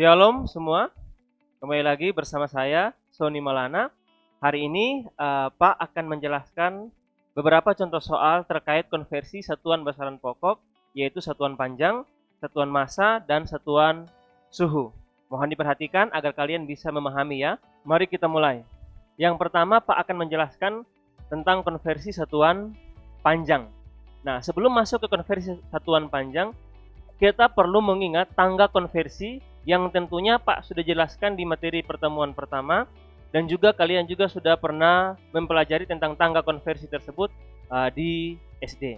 Shalom semua, kembali lagi bersama saya, Sony Malana. Hari ini Pak akan menjelaskan beberapa contoh soal terkait konversi satuan besaran pokok, yaitu satuan panjang, satuan massa, dan satuan suhu. Mohon diperhatikan agar kalian bisa memahami ya. Mari kita mulai. Yang pertama, Pak akan menjelaskan tentang konversi satuan panjang. Nah, sebelum masuk ke konversi satuan panjang, kita perlu mengingat tangga konversi yang tentunya Pak sudah jelaskan di materi pertemuan pertama, dan juga kalian juga sudah pernah mempelajari tentang tangga konversi tersebut di SD.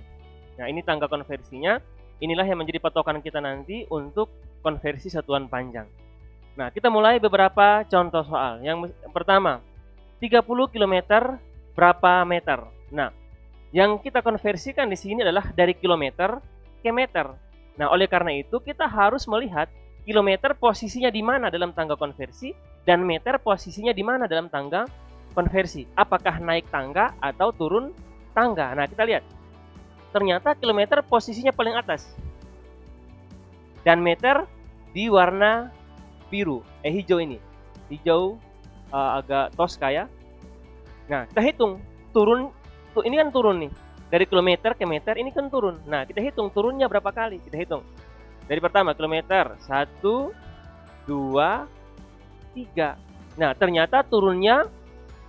Nah, ini tangga konversinya, inilah yang menjadi patokan kita nanti untuk konversi satuan panjang. Nah, kita mulai beberapa contoh soal. Yang pertama, 30 km berapa meter? Nah, yang kita konversikan di sini adalah dari kilometer ke meter. Nah, oleh karena itu kita harus melihat kilometer posisinya di mana dalam tangga konversi dan meter posisinya di mana dalam tangga konversi. Apakah naik tangga atau turun tangga? Nah, kita lihat. Ternyata kilometer posisinya paling atas. Dan meter di warna biru, hijau ini. Hijau agak toska ya. Nah, kita hitung turun, ini kan turun nih. Dari kilometer ke meter ini kan turun. Nah, kita hitung turunnya berapa kali. Kita hitung. Dari pertama kilometer 1, 2, 3. Nah, ternyata turunnya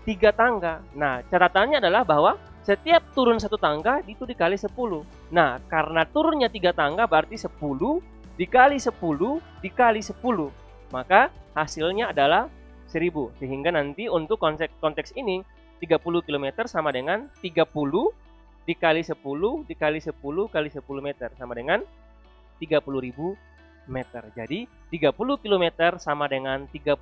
3 tangga. Nah, catatannya adalah bahwa setiap turun 1 tangga itu dikali 10. Nah, karena turunnya 3 tangga berarti 10 dikali 10 dikali 10. Maka hasilnya adalah 1000. Sehingga nanti untuk konteks ini 30 km sama dengan 30 dikali 10 dikali 10 kali 10 meter sama dengan 30.000 meter. Jadi 30 km sama dengan 30.000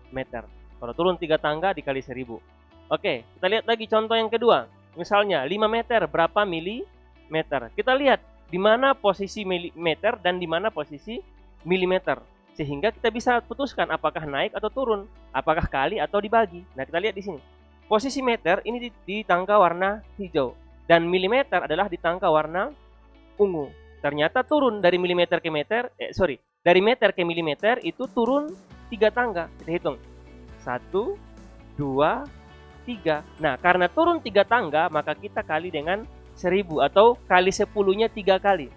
meter. Kalau turun 3 tangga dikali 1000. Oke, kita lihat lagi contoh yang kedua. Misalnya 5 meter berapa milimeter? Kita lihat di mana posisi milimeter dan di mana posisi milimeter. Sehingga kita bisa putuskan apakah naik atau turun, apakah kali atau dibagi. Nah, kita lihat di sini. Posisi meter ini di tangga warna hijau dan milimeter adalah di tangga warna ungu. Ternyata turun dari milimeter ke meter, dari meter ke milimeter itu turun 3 tangga. Kita hitung. 1, 2, 3. Nah, karena turun 3 tangga, maka kita kali dengan 1000 atau kali 10-nya 3 kali.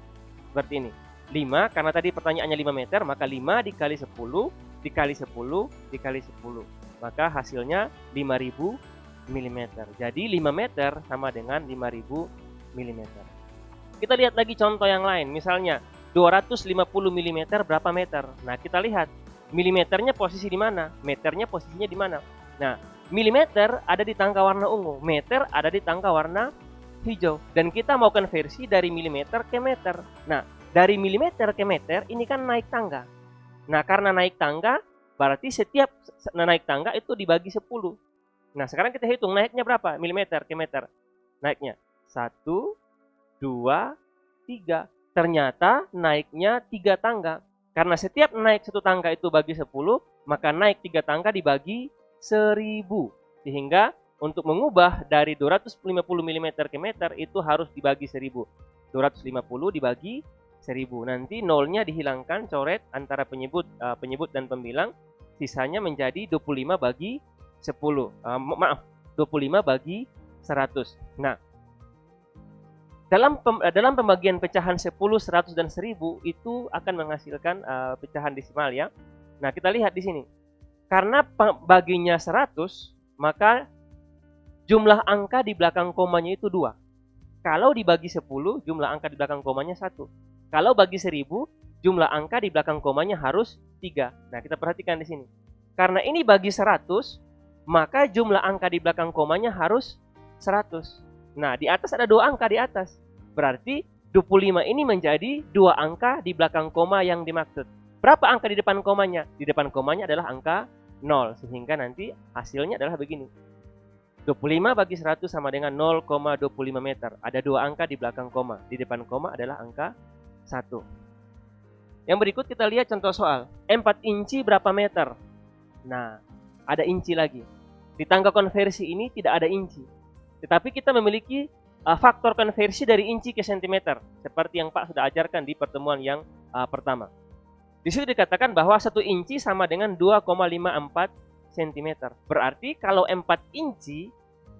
Seperti ini. 5, karena tadi pertanyaannya 5 meter, maka 5 dikali 10, dikali 10, dikali 10. Maka hasilnya 5000 mm. Jadi 5 meter sama dengan 5000 mm. Kita lihat lagi contoh yang lain. Misalnya 250 mm berapa meter? Nah, kita lihat milimeternya posisi di mana, meternya posisinya di mana. Nah, milimeter ada di tangga warna ungu, meter ada di tangga warna hijau. Dan kita mau konversi dari milimeter ke meter. Nah, dari milimeter ke meter ini kan naik tangga. Nah, karena naik tangga berarti setiap naik tangga itu dibagi 10. Nah, sekarang kita hitung naiknya berapa milimeter ke meter. Naiknya 1, 2, 3. Ternyata naiknya 3 tangga. Karena setiap naik 1 tangga itu bagi 10, maka naik 3 tangga dibagi 1000. Sehingga untuk mengubah dari 250 mm ke meter itu harus dibagi 1000. 250 dibagi 1000. Nanti nolnya dihilangkan, coret antara penyebut dan pembilang. Sisanya menjadi 25 bagi 10. 25 bagi 100. Nah, dalam pembagian pecahan 10, 100 dan 1000 itu akan menghasilkan pecahan desimal ya. Nah, kita lihat di sini. Karena baginya 100, maka jumlah angka di belakang komanya itu 2. Kalau dibagi 10, jumlah angka di belakang komanya 1. Kalau bagi 1000, jumlah angka di belakang komanya harus 3. Nah, kita perhatikan di sini. Karena ini bagi 100, maka jumlah angka di belakang komanya harus 100. Nah, di atas ada 2 angka di atas. Berarti 25 ini menjadi 2 angka di belakang koma yang dimaksud. Berapa angka di depan komanya? Di depan komanya adalah angka 0. Sehingga nanti hasilnya adalah begini. 25 bagi 100 sama dengan 0,25 meter. Ada 2 angka di belakang koma. Di depan koma adalah angka 1. Yang berikut kita lihat contoh soal. 4 inci berapa meter? Nah, ada inci lagi. Di tangga konversi ini tidak ada inci. Tetapi kita memiliki faktor konversi dari inci ke sentimeter. Seperti yang Pak sudah ajarkan di pertemuan yang pertama. Di situ dikatakan bahwa 1 inci sama dengan 2,54 cm. Berarti kalau 4 inci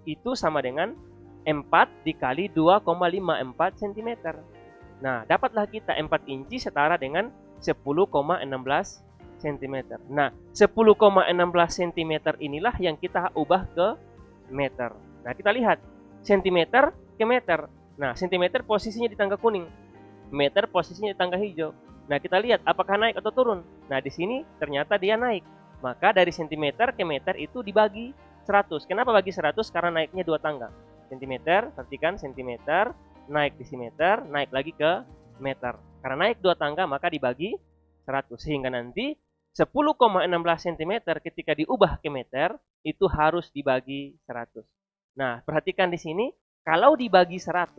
itu sama dengan 4 dikali 2,54 cm. Nah, dapatlah kita 4 inci setara dengan 10,16 cm. Nah, 10,16 cm inilah yang kita ubah ke meter. Nah, kita lihat cm ke meter. Nah, cm posisinya di tangga kuning, meter posisinya di tangga hijau. Nah, kita lihat apakah naik atau turun. Nah, di sini ternyata dia naik. Maka dari cm ke meter itu dibagi 100. Kenapa bagi 100? Karena naiknya 2 tangga. Cm, perhatikan cm, naik desimeter, naik lagi ke meter. Karena naik 2 tangga maka dibagi 100. Sehingga nanti 10,16 cm ketika diubah ke meter itu harus dibagi 100. Nah, perhatikan di sini, kalau dibagi 100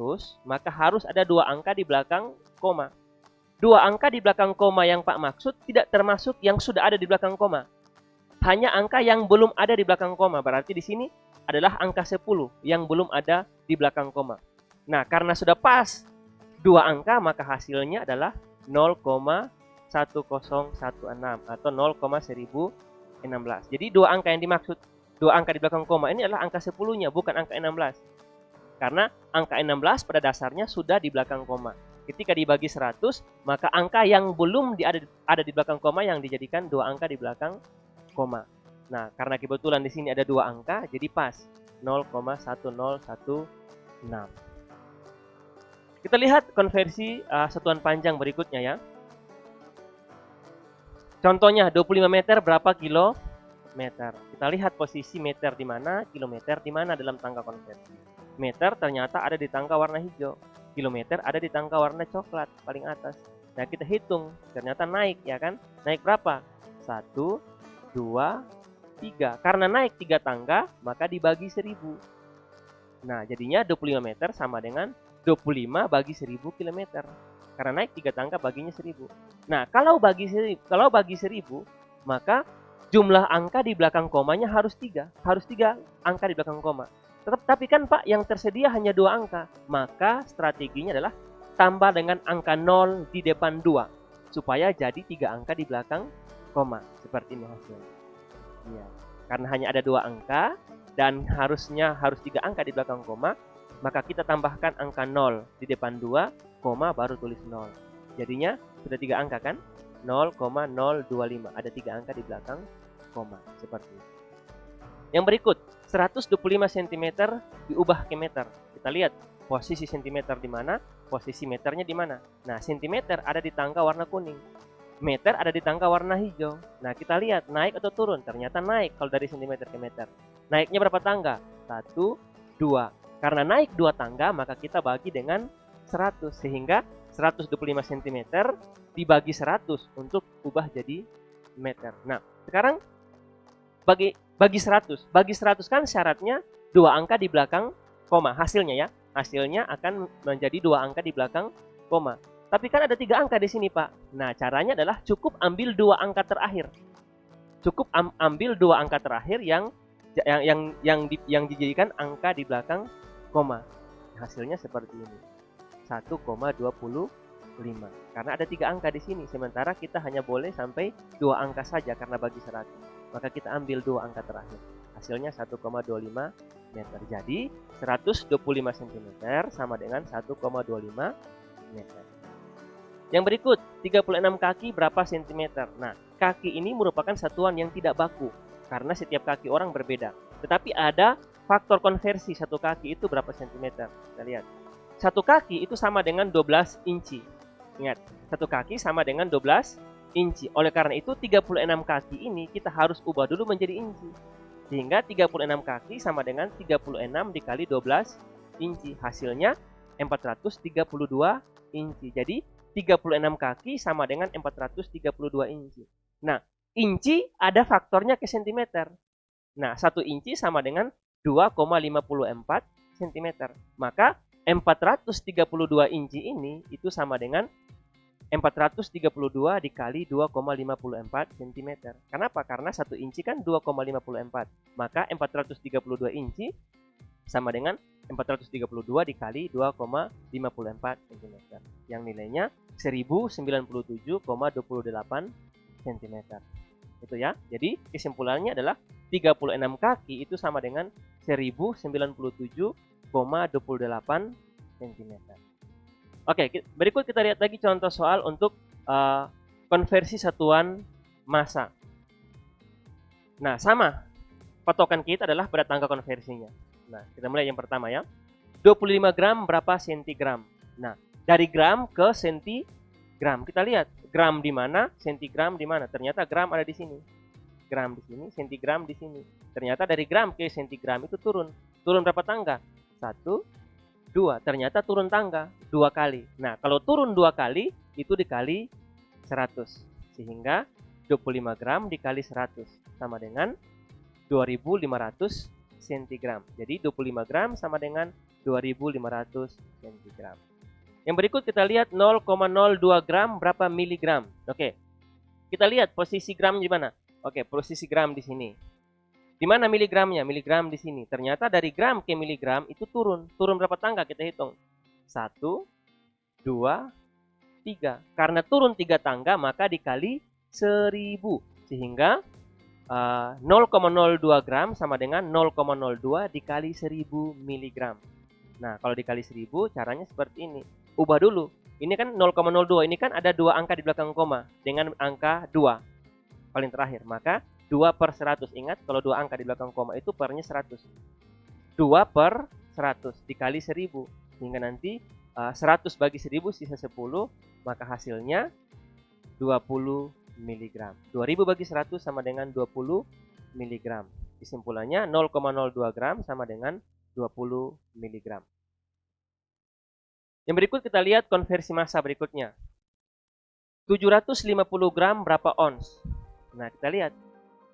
maka harus ada 2 angka di belakang koma. 2 angka di belakang koma yang Pak maksud tidak termasuk yang sudah ada di belakang koma. Hanya angka yang belum ada di belakang koma. Berarti di sini adalah angka 10 yang belum ada di belakang koma. Nah, karena sudah pas 2 angka maka hasilnya adalah 0,1016 atau 0,1016. Jadi 2 angka yang dimaksud, 2 angka di belakang koma ini adalah angka 10-nya, bukan angka 16. Karena angka 16 pada dasarnya sudah di belakang koma. Ketika dibagi 100, maka angka yang belum ada di belakang koma yang dijadikan 2 angka di belakang koma. Nah, karena kebetulan di sini ada 2 angka, jadi pas 0,1016. Kita lihat konversi satuan panjang berikutnya ya. Contohnya 25 meter berapa kilometer? Kita lihat posisi meter di mana, kilometer di mana dalam tangga konversi. Meter ternyata ada di tangga warna hijau. Kilometer ada di tangga warna coklat paling atas. Nah, kita hitung, ternyata naik ya kan? Naik berapa? 1, 2, 3. Karena naik 3 tangga, maka dibagi 1000. Nah, jadinya 25 meter sama dengan 25 bagi 1000 km. Karena naik 3 tangga baginya 1000. Nah, kalau bagi 1000, maka jumlah angka di belakang komanya harus 3. Harus 3 angka di belakang koma. Tapi kan Pak, yang tersedia hanya 2 angka. Maka strateginya adalah tambah dengan angka 0 di depan 2. Supaya jadi 3 angka di belakang koma. Seperti ini hasilnya. Ya. Karena hanya ada 2 angka dan harus 3 angka di belakang koma, maka kita tambahkan angka 0 di depan 2, koma baru tulis 0. Jadinya sudah 3 angka kan? 0,025. Ada 3 angka di belakang koma. Seperti itu. Yang berikut, 125 cm diubah ke meter. Kita lihat posisi cm di mana, posisi meternya di mana. Nah, cm ada di tangga warna kuning. Meter ada di tangga warna hijau. Nah, kita lihat naik atau turun. Ternyata naik kalau dari cm ke meter. Naiknya berapa tangga? 1, 2. Karena naik 2 tangga, maka kita bagi dengan 100. Sehingga 125 cm dibagi 100 untuk ubah jadi meter. Nah, sekarang bagi 100. Bagi 100 kan syaratnya 2 angka di belakang koma. Hasilnya ya. Hasilnya akan menjadi 2 angka di belakang koma. Tapi kan ada 3 angka di sini, Pak. Nah, caranya adalah cukup ambil 2 angka terakhir. Cukup ambil 2 angka terakhir yang dijadikan angka di belakang koma. Hasilnya seperti ini. 1,25. Karena ada 3 angka di sini. Sementara kita hanya boleh sampai 2 angka saja karena bagi 100. Maka kita ambil 2 angka terakhir. Hasilnya 1,25 meter. Jadi 125 cm sama dengan 1,25 meter. Yang berikut, 36 kaki berapa cm? Nah, kaki ini merupakan satuan yang tidak baku karena setiap kaki orang berbeda. Tetapi ada faktor konversi, satu kaki itu berapa cm? Kita lihat. Satu kaki itu sama dengan 12 inci. Ingat, satu kaki sama dengan 12 inci. Oleh karena itu 36 kaki ini kita harus ubah dulu menjadi inci. Sehingga 36 kaki sama dengan 36 dikali 12 inci. Hasilnya 432 inci. Jadi 36 kaki sama dengan 432 inci. Nah, inci ada faktornya ke cm. Nah, 1 inci sama dengan 2,54 cm. Maka 432 inci ini itu sama dengan 432 dikali 2,54 cm. Kenapa? Karena 1 inci kan 2,54. Maka 432 inci sama dengan 432 dikali 2,54 cm. Yang nilainya 1097,28 cm. Itu ya. Jadi kesimpulannya adalah 36 kaki itu sama dengan 1097,28 cm. Oke, berikut kita lihat lagi contoh soal untuk konversi satuan massa. Nah, sama. Patokan kita adalah pada tangga konversinya. Nah, kita mulai yang pertama ya. 25 gram berapa sentigram? Nah, dari gram ke sentigram. Kita lihat gram di mana, sentigram di mana. Ternyata gram ada di sini. Gram di sini, sentigram di sini. Ternyata dari gram ke sentigram itu turun. Turun berapa tangga? 1, 2. Ternyata turun tangga 2 kali. Nah, kalau turun 2 kali, itu dikali 100. Sehingga 25 gram dikali 100 sama dengan 2500 cm. Jadi 25 gram sama dengan 2500 cm. Yang berikut kita lihat 0,02 gram berapa miligram. Oke. Kita lihat posisi gram di mana? Oke, posisi gram di sini. Di mana miligramnya? Miligram di sini. Ternyata dari gram ke miligram itu turun. Turun berapa tangga? Kita hitung. 1, 2, 3. Karena turun 3 tangga, maka dikali 1000. Sehingga 0,02 gram sama dengan 0,02 dikali 1000 miligram. Nah, kalau dikali 1000, caranya seperti ini. Ubah dulu. Ini kan 0,02. Ini kan ada 2 angka di belakang koma. Dengan angka 2. Paling terakhir. Maka 2 per 100. Ingat, kalau 2 angka di belakang koma itu pernya 100. 2 per 100 dikali 1000. Sehingga nanti 100 bagi 1000 sisa 10. Maka hasilnya 20 mg. 2000 bagi 100 sama dengan 20 mg. Kesimpulannya 0,02 gram sama dengan 20 mg. Yang berikut kita lihat konversi massa berikutnya. 750 gram berapa ons? Nah, kita lihat.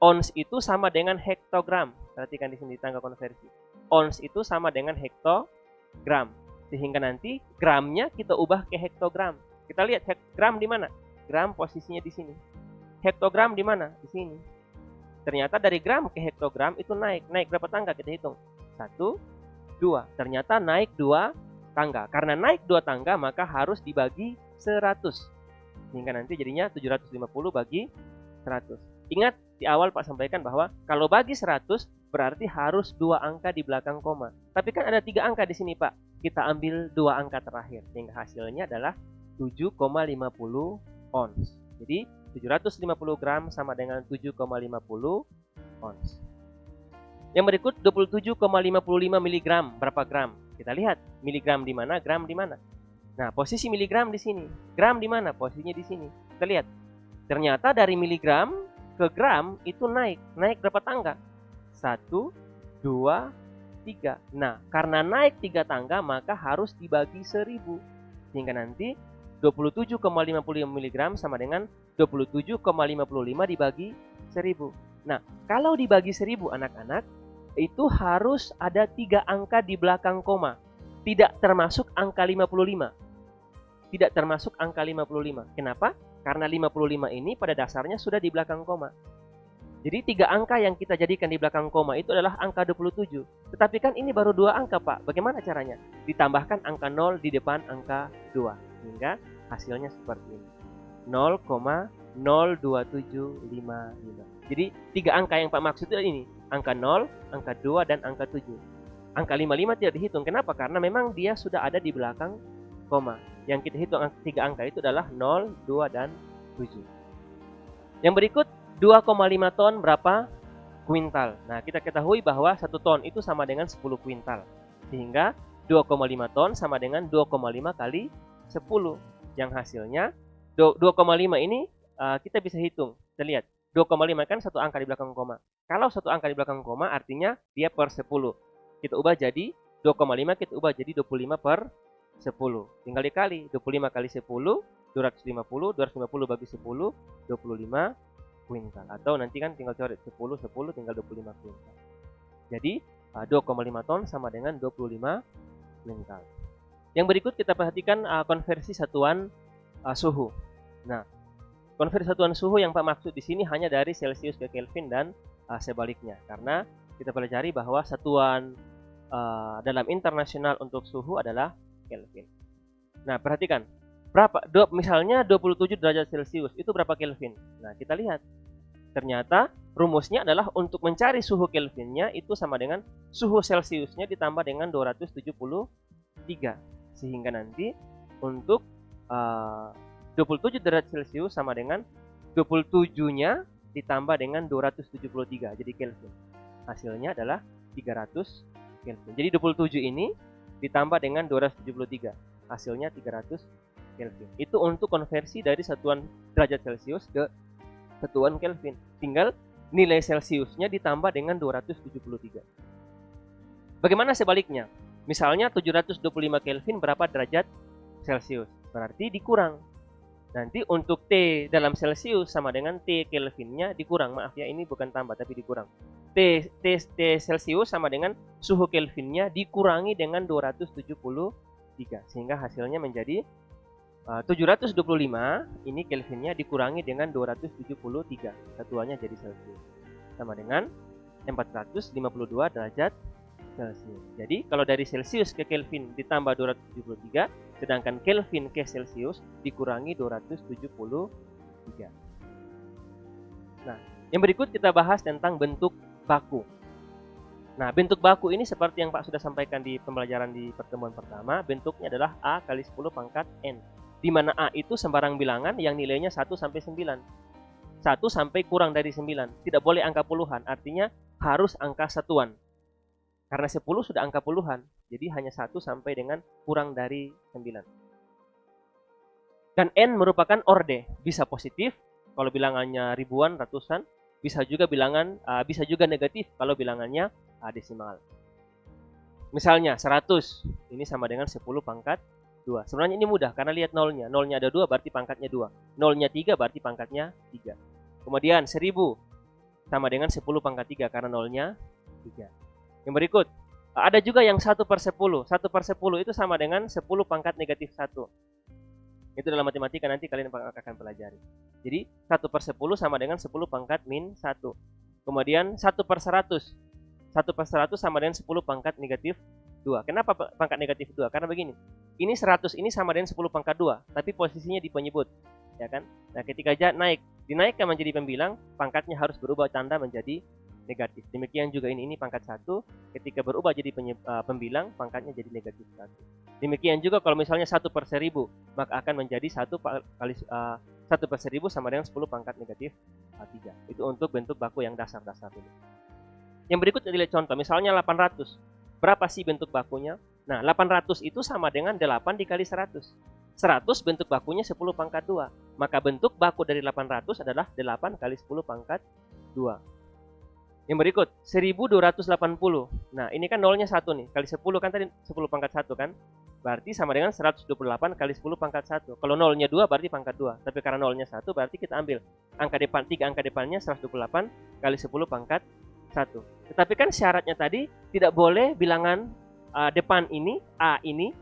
Ons itu sama dengan hektogram. Perhatikan di sini tangga konversi. Ons itu sama dengan hektogram. Sehingga nanti gramnya kita ubah ke hektogram. Kita lihat gram di mana? Gram posisinya di sini. Hektogram di mana? Di sini. Ternyata dari gram ke hektogram itu naik. Naik berapa tangga? Kita hitung. 1, 2. Ternyata naik 2 tangga. Karena naik 2 tangga maka harus dibagi 100. Sehingga nanti jadinya 750 bagi 100. Ingat di awal Pak sampaikan bahwa kalau bagi 100 berarti harus 2 angka di belakang koma. Tapi kan ada 3 angka di sini Pak. Kita ambil 2 angka terakhir. Sehingga hasilnya adalah 7,50 ons. Jadi 750 gram sama dengan 7,50 ons. Yang berikut 27,55 mg. Berapa gram? Kita lihat miligram di mana, gram di mana. Nah, posisi miligram di sini. Gram di mana? Posisinya di sini. Kita lihat. Ternyata dari miligram ke gram itu naik. Naik berapa tangga? 1, 2, 3. Nah, karena naik 3 tangga maka harus dibagi 1000. Sehingga nanti 27,55 mg sama dengan 27,55 dibagi 1000. Nah, kalau dibagi 1000 anak-anak, itu harus ada 3 angka di belakang koma. Tidak termasuk angka 55. Tidak termasuk angka 55. Kenapa? Karena 55 ini pada dasarnya sudah di belakang koma. Jadi 3 angka yang kita jadikan di belakang koma itu adalah angka 27. Tetapi kan ini baru 2 angka Pak. Bagaimana caranya? Ditambahkan angka 0 di depan angka 2. Sehingga hasilnya seperti ini. 0,02755. Jadi 3 angka yang Pak maksud itu ini. Angka 0, angka 2, dan angka 7. Angka 55 tidak dihitung. Kenapa? Karena memang dia sudah ada di belakang koma. Yang kita hitung 3 angka itu adalah 0, 2, dan 7. Yang berikut 2,5 ton berapa kuintal? Nah, kita ketahui bahwa 1 ton itu sama dengan 10 kuintal. Sehingga 2,5 ton sama dengan 2,5 kali 10. Yang hasilnya 2,5 ini kita bisa hitung. Kita lihat. 2,5 kan 1 angka di belakang koma. Kalau 1 angka di belakang koma artinya dia per 10. Kita ubah jadi 2,5 kita ubah jadi 25 per 10. Tinggal dikali. 25 kali 10, 250. 250 bagi 10, 25 kuintal. Atau nanti kan tinggal coret 10, 10 tinggal 25 kuintal. Jadi 2,5 ton sama dengan 25 kuintal. Yang berikut kita perhatikan konversi satuan suhu. Nah, konversi satuan suhu yang Pak maksud di sini hanya dari Celsius ke Kelvin dan sebaliknya. Karena kita pelajari bahwa satuan dalam internasional untuk suhu adalah Kelvin. Nah, perhatikan. Misalnya 27 derajat Celcius, itu berapa Kelvin? Nah, kita lihat. Ternyata rumusnya adalah untuk mencari suhu Kelvinnya itu sama dengan suhu Celciusnya ditambah dengan 273. Sehingga nanti untuk 27 derajat Celcius sama dengan 27-nya ditambah dengan 273, jadi Kelvin. Hasilnya adalah 300 Kelvin. Jadi 27 ini ditambah dengan 273, hasilnya 300 Kelvin. Itu untuk konversi dari satuan derajat Celcius ke satuan Kelvin. Tinggal nilai Celciusnya ditambah dengan 273. Bagaimana sebaliknya? Misalnya 725 Kelvin berapa derajat Celcius? Berarti dikurang. Nanti untuk T dalam Celcius sama dengan T Kelvinnya dikurang. Maaf ya, ini bukan tambah tapi dikurang. T Celcius sama dengan suhu Kelvinnya dikurangi dengan 273. Sehingga hasilnya menjadi 725 ini Kelvinnya dikurangi dengan 273, satuannya jadi Celcius, sama dengan 452 derajat Celcius. Jadi kalau dari Celcius ke Kelvin ditambah 273, sedangkan Kelvin ke Celcius dikurangi 273. Nah, yang berikut kita bahas tentang bentuk baku. Nah, bentuk baku ini seperti yang Pak sudah sampaikan di pembelajaran di pertemuan pertama, bentuknya adalah A kali 10 pangkat N. Di mana A itu sembarang bilangan yang nilainya 1 sampai 9. 1 sampai kurang dari 9. Tidak boleh angka puluhan, artinya harus angka satuan. Karena 10 sudah angka puluhan, jadi hanya 1 sampai dengan kurang dari 9. Dan N merupakan orde, bisa positif kalau bilangannya ribuan, ratusan, bisa juga negatif kalau bilangannya desimal. Misalnya 100, ini sama dengan 10 pangkat 2. Sebenarnya ini mudah karena lihat nolnya. Nolnya ada 2 berarti pangkatnya 2. Nolnya 3 berarti pangkatnya 3. Kemudian 1000 sama dengan 10 pangkat 3 karena nolnya 3. Yang berikut, ada juga yang 1/10. 1/10 itu sama dengan 10 pangkat negatif 1. Itu dalam matematika nanti kalian akan pelajari. Jadi 1/10 sama dengan 10 pangkat min 1. Kemudian 1/100. 1/100 sama dengan 10 pangkat negatif 2. Kenapa pangkat negatif 2? Karena begini. Ini 100 ini sama dengan 10 pangkat 2, tapi posisinya di penyebut, ya kan? Nah, ketika dinaikkan menjadi pembilang, pangkatnya harus berubah tanda menjadi negatif. Demikian juga ini pangkat 1, ketika berubah jadi pembilang, pangkatnya jadi negatif 1. Demikian juga kalau misalnya 1/1000, maka akan menjadi 1/1000 sama dengan 10 pangkat negatif 3. Itu untuk bentuk baku yang dasar-dasar ini. Yang berikut adalah contoh, misalnya 800. Berapa sih bentuk bakunya? Nah, 800 itu sama dengan 8 dikali 100. 100 bentuk bakunya 10 pangkat 2. Maka bentuk baku dari 800 adalah 8 kali 10 pangkat 2. Yang berikut, 1280. Nah, ini kan nolnya 1 nih. Kali 10 kan tadi 10 pangkat 1 kan? Berarti sama dengan 128 kali 10 pangkat 1. Kalau nolnya 2 berarti pangkat 2. Tapi karena nolnya 1 berarti kita ambil angka depan, 3 angka depannya 128 kali 10 pangkat 1. Tetapi kan syaratnya tadi tidak boleh bilangan depan ini, A ini,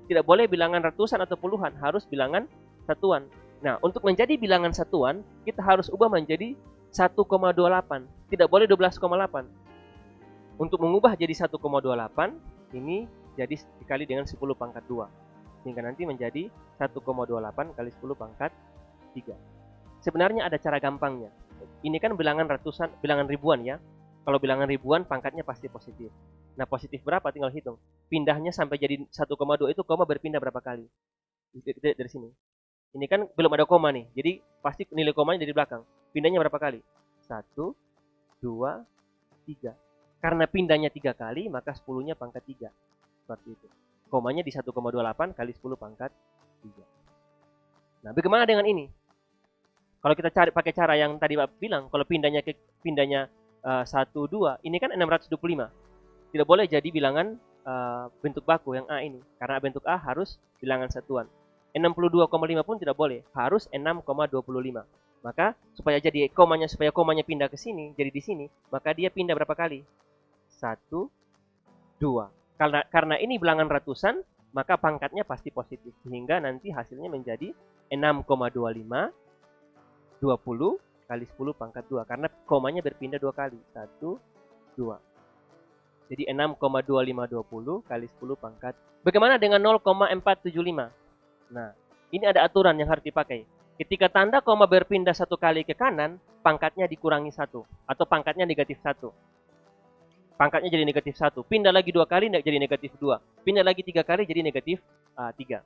tidak boleh bilangan ratusan atau puluhan, harus bilangan satuan. Nah, untuk menjadi bilangan satuan, kita harus ubah menjadi 1,28. Tidak boleh 12,8. Untuk mengubah jadi 1,28, ini jadi dikali dengan 10 pangkat 2. Sehingga nanti menjadi 1,28 kali 10 pangkat 3. Sebenarnya ada cara gampangnya. Ini kan bilangan ribuan ya. Kalau bilangan ribuan, pangkatnya pasti positif. Nah, positif berapa? Tinggal hitung. Pindahnya sampai jadi 1,2 itu koma berpindah berapa kali? Dari sini. Ini kan belum ada koma nih. Jadi pasti nilai komanya dari belakang. Pindahnya berapa kali? 1, 2, 3. Karena pindahnya 3 kali, maka 10-nya pangkat 3. Seperti itu. Komanya di 1,28 kali 10 pangkat 3. Nah, bagaimana dengan ini? Kalau kita cari pakai cara yang tadi Bapak bilang, kalau pindahnya 1, 2, ini kan 625. Tidak boleh jadi bilangan bentuk baku yang A ini. Karena bentuk A harus bilangan satuan. 62,5 pun tidak boleh, harus 6,25. Maka supaya komanya pindah ke sini, jadi di sini, maka dia pindah berapa kali? 1, 2. Karena ini bilangan ratusan, maka pangkatnya pasti positif. Sehingga nanti hasilnya menjadi 6,25 20 kali 10 pangkat 2. Karena komanya berpindah 2 kali. 1, 2. Jadi 6,2520 kali 10 pangkat. Bagaimana dengan 0,475? Nah, ini ada aturan yang harus dipakai. Ketika tanda koma berpindah satu kali ke kanan, pangkatnya dikurangi 1. Atau pangkatnya negatif 1. Pangkatnya jadi negatif 1. Pindah lagi 2 kali jadi negatif 2. Pindah lagi 3 kali jadi negatif 3.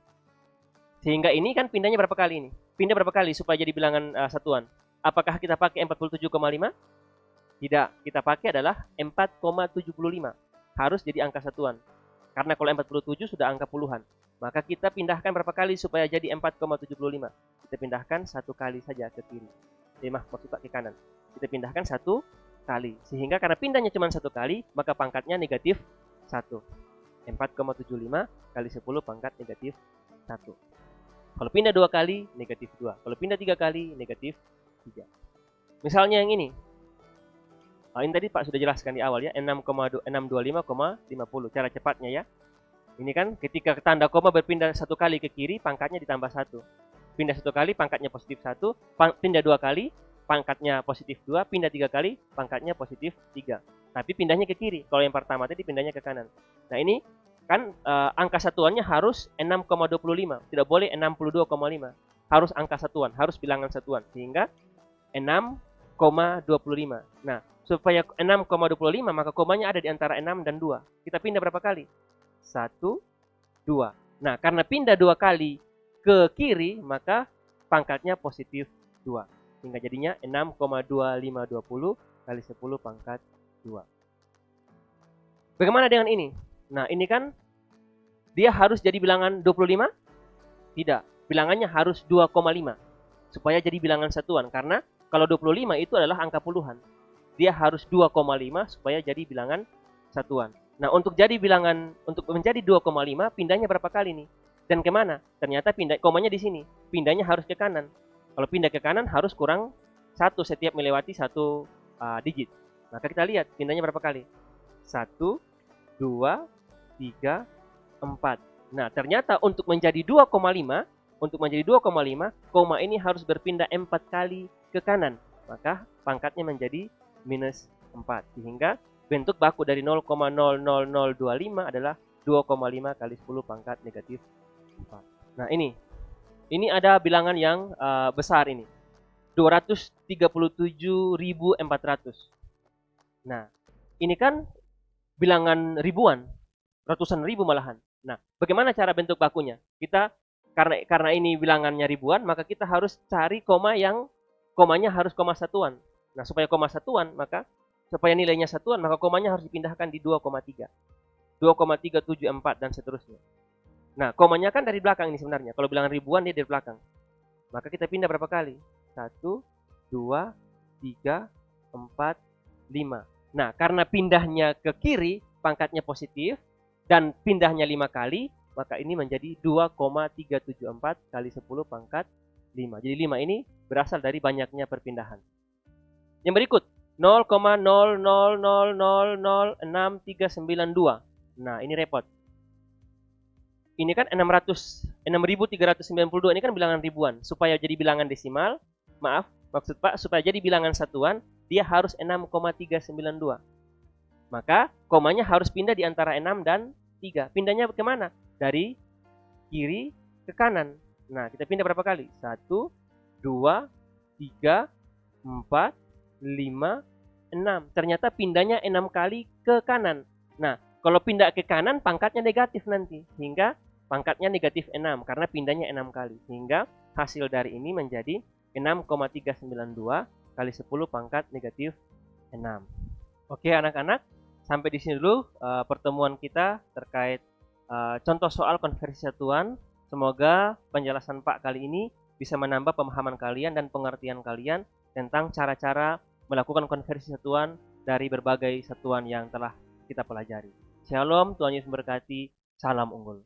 Sehingga ini kan pindahnya berapa kali ini? Pindah berapa kali supaya jadi bilangan satuan? Apakah kita pakai 47,5? Tidak, kita pakai adalah 4,75. Harus jadi angka satuan. Karena kalau 47 sudah angka puluhan. Maka kita pindahkan berapa kali supaya jadi 4,75? Kita pindahkan 1 kali saja ke kiri. Maksud ke kanan. Kita pindahkan 1 kali. Sehingga karena pindahnya cuma 1 kali, maka pangkatnya negatif 1. 4,75 kali 10 pangkat negatif 1. Kalau pindah 2 kali, negatif 2. Kalau pindah 3 kali, negatif 3. Misalnya yang ini. Ini tadi Pak sudah jelaskan di awal ya, 625,50. Cara cepatnya ya. Ini kan ketika tanda koma berpindah 1 kali ke kiri, pangkatnya ditambah 1. Pindah 1 kali, pangkatnya positif 1. Pindah 2 kali, pangkatnya positif 2. Pindah 3 kali, pangkatnya positif 3. Tapi pindahnya ke kiri. Kalau yang pertama tadi pindahnya ke kanan. Nah ini kan angka satuannya harus 6,25. Tidak boleh 62,5. Harus angka satuan, harus bilangan satuan. Sehingga 6,25. Nah, supaya 6,25 maka komanya ada di antara 6 dan 2. Kita pindah berapa kali? 1, 2. Nah, karena pindah 2 kali ke kiri, maka pangkatnya positif 2. Sehingga jadinya 6,2520 kali 10 pangkat 2. Bagaimana dengan ini? Nah, ini kan dia harus jadi bilangan 25? Tidak. Bilangannya harus 2,5. Supaya jadi bilangan satuan. Karena kalau 25 itu adalah angka puluhan. Dia harus 2,5 supaya jadi bilangan satuan. Nah, untuk menjadi 2,5 pindahnya berapa kali nih? Dan kemana? Ternyata komanya di sini. Pindahnya harus ke kanan. Kalau pindah ke kanan harus kurang 1 setiap melewati 1 digit. Maka kita lihat pindahnya berapa kali? 1, 2, 3, 4. Nah, ternyata untuk menjadi 2,5, koma ini harus berpindah 4 kali ke kanan. Maka pangkatnya menjadi minus 4. Sehingga bentuk baku dari 0,00025 adalah 2,5 kali 10 pangkat negatif 4. Nah ini ada bilangan yang besar ini. 237.400. Nah ini kan bilangan ribuan. Ratusan ribu malahan. Nah bagaimana cara bentuk bakunya? Kita karena ini bilangannya ribuan, maka kita harus cari komanya harus koma satuan. Nah, supaya koma satuan, supaya nilainya satuan, maka komanya harus dipindahkan di 2,3. 2,374 dan seterusnya. Nah, komanya kan dari belakang ini sebenarnya. Kalau bilangan ribuan, dia dari belakang. Maka kita pindah berapa kali? 1, 2, 3, 4, 5. Nah, karena pindahnya ke kiri, pangkatnya positif, dan pindahnya 5 kali, maka ini menjadi 2,374 kali 10 pangkat 5. Jadi 5 ini berasal dari banyaknya perpindahan. Yang berikut, 0,00006,392. Nah, ini repot. Ini kan 6.392. Ini kan bilangan ribuan. Supaya jadi bilangan desimal, maksud Pak, supaya jadi bilangan satuan, dia harus 6,392. Maka, komanya harus pindah di antara 6 dan 3. Pindahnya kemana? Dari kiri ke kanan. Nah, kita pindah berapa kali? 1, 2, 3, 4, 5, 6. Ternyata pindahnya 6 kali ke kanan. Nah, kalau pindah ke kanan, pangkatnya negatif nanti. Sehingga pangkatnya negatif 6. Karena pindahnya 6 kali. Sehingga hasil dari ini menjadi 6,392 kali 10 pangkat negatif 6. Oke anak-anak, sampai di sini dulu pertemuan kita terkait contoh soal konversi satuan. Semoga penjelasan Pak kali ini bisa menambah pemahaman kalian dan pengertian kalian tentang cara-cara melakukan konversi satuan dari berbagai satuan yang telah kita pelajari. Shalom, Tuhan Yesus memberkati. Salam unggul.